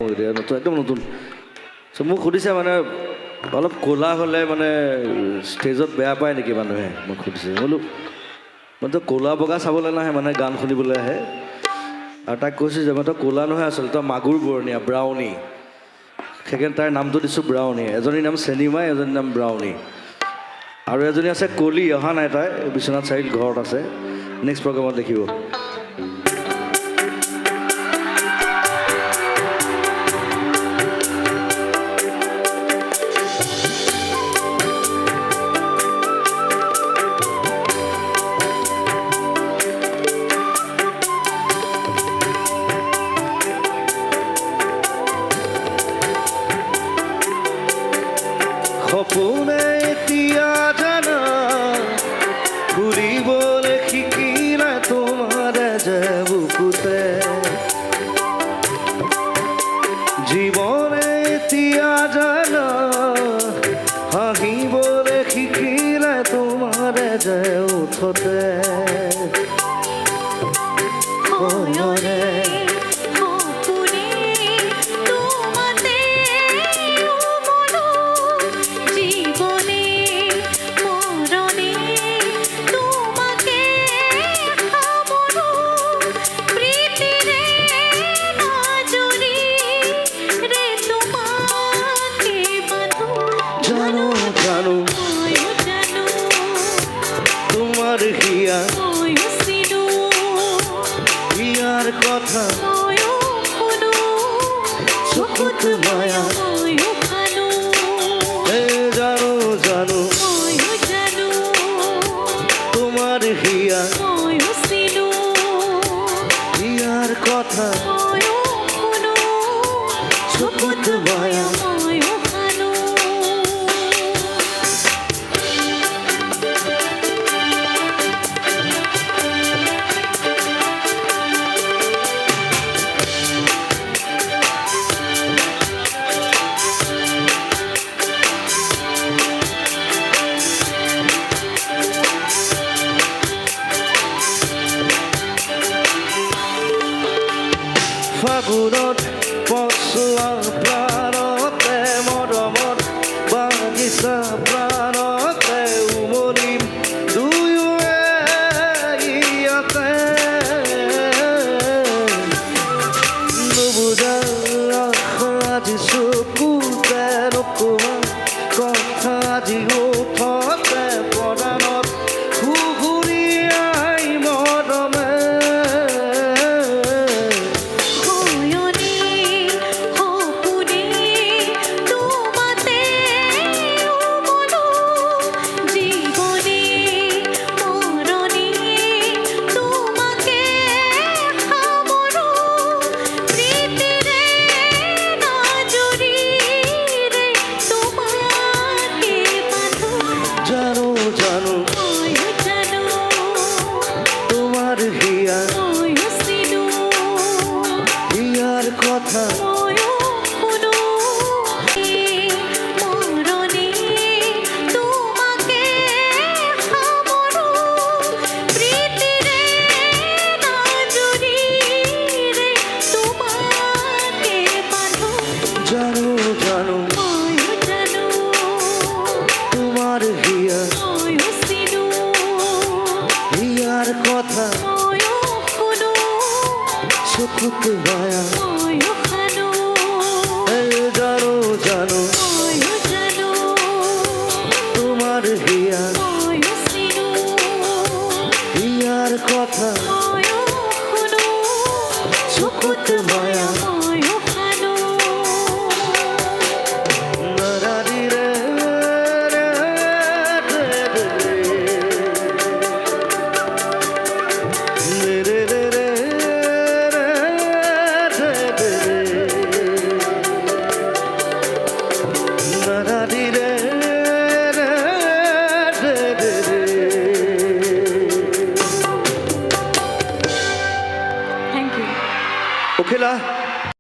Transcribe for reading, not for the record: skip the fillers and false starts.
নতুন একদম নতুন মোক সুধিছে মানে অলপ ক'লা হ'লে মানে ষ্টেজত বেয়া পায় নেকি মানুহে মোক সুধিছে বোলো মইতো ক'লা বগা চাবলৈ নাহে মানে গান শুনিবলৈ আহে আৰু তাক কৈছোঁ যে মই তই ক'লা নহয় আচলতে তই মাগুৰ বৰণীয়া ব্ৰাউনী সেইকাৰণে তাৰ নামটো দিছোঁ ব্ৰাউনী এজনীৰ নাম চেনিমাই এজনীৰ নাম ব্ৰাউনী আৰু এজনী আছে কলি অহা নাই তাই বিশ্বনাথ চাৰিআলিত ঘৰত আছে নেক্সট প্ৰগ্ৰামত দেখিব সপোনে এতিয়া জানা ঘূৰিবলৈ শিকিলে তোমাৰ যে বুকুতে জীৱনে এতিয়া জানা হাঁহিবলৈ শিকিলে তোমাৰ যে উঠতে তোমার হিয়া হিয়ার কথা চকুত মায়া জানো জানো তোমার হিয়া হিয়ার কথা চকুত মায়া ফাগুনত পচোৱা প্ৰাণতে মৰমত বাগিচা প্ৰাণতে উমলিম দুয়োৱে ইয়াতে নুবুজা আজি চকুতে নকোৱা কথা আজি উঠতে প্ৰদানত ঘূৰিয়াই মৰমে কথা জানো জানো তোমার হিয়া হিয়ার কথা চকুত মায়া জানো জানো তোমার হিয়া হিয়ার কথা চকুত মায়া da da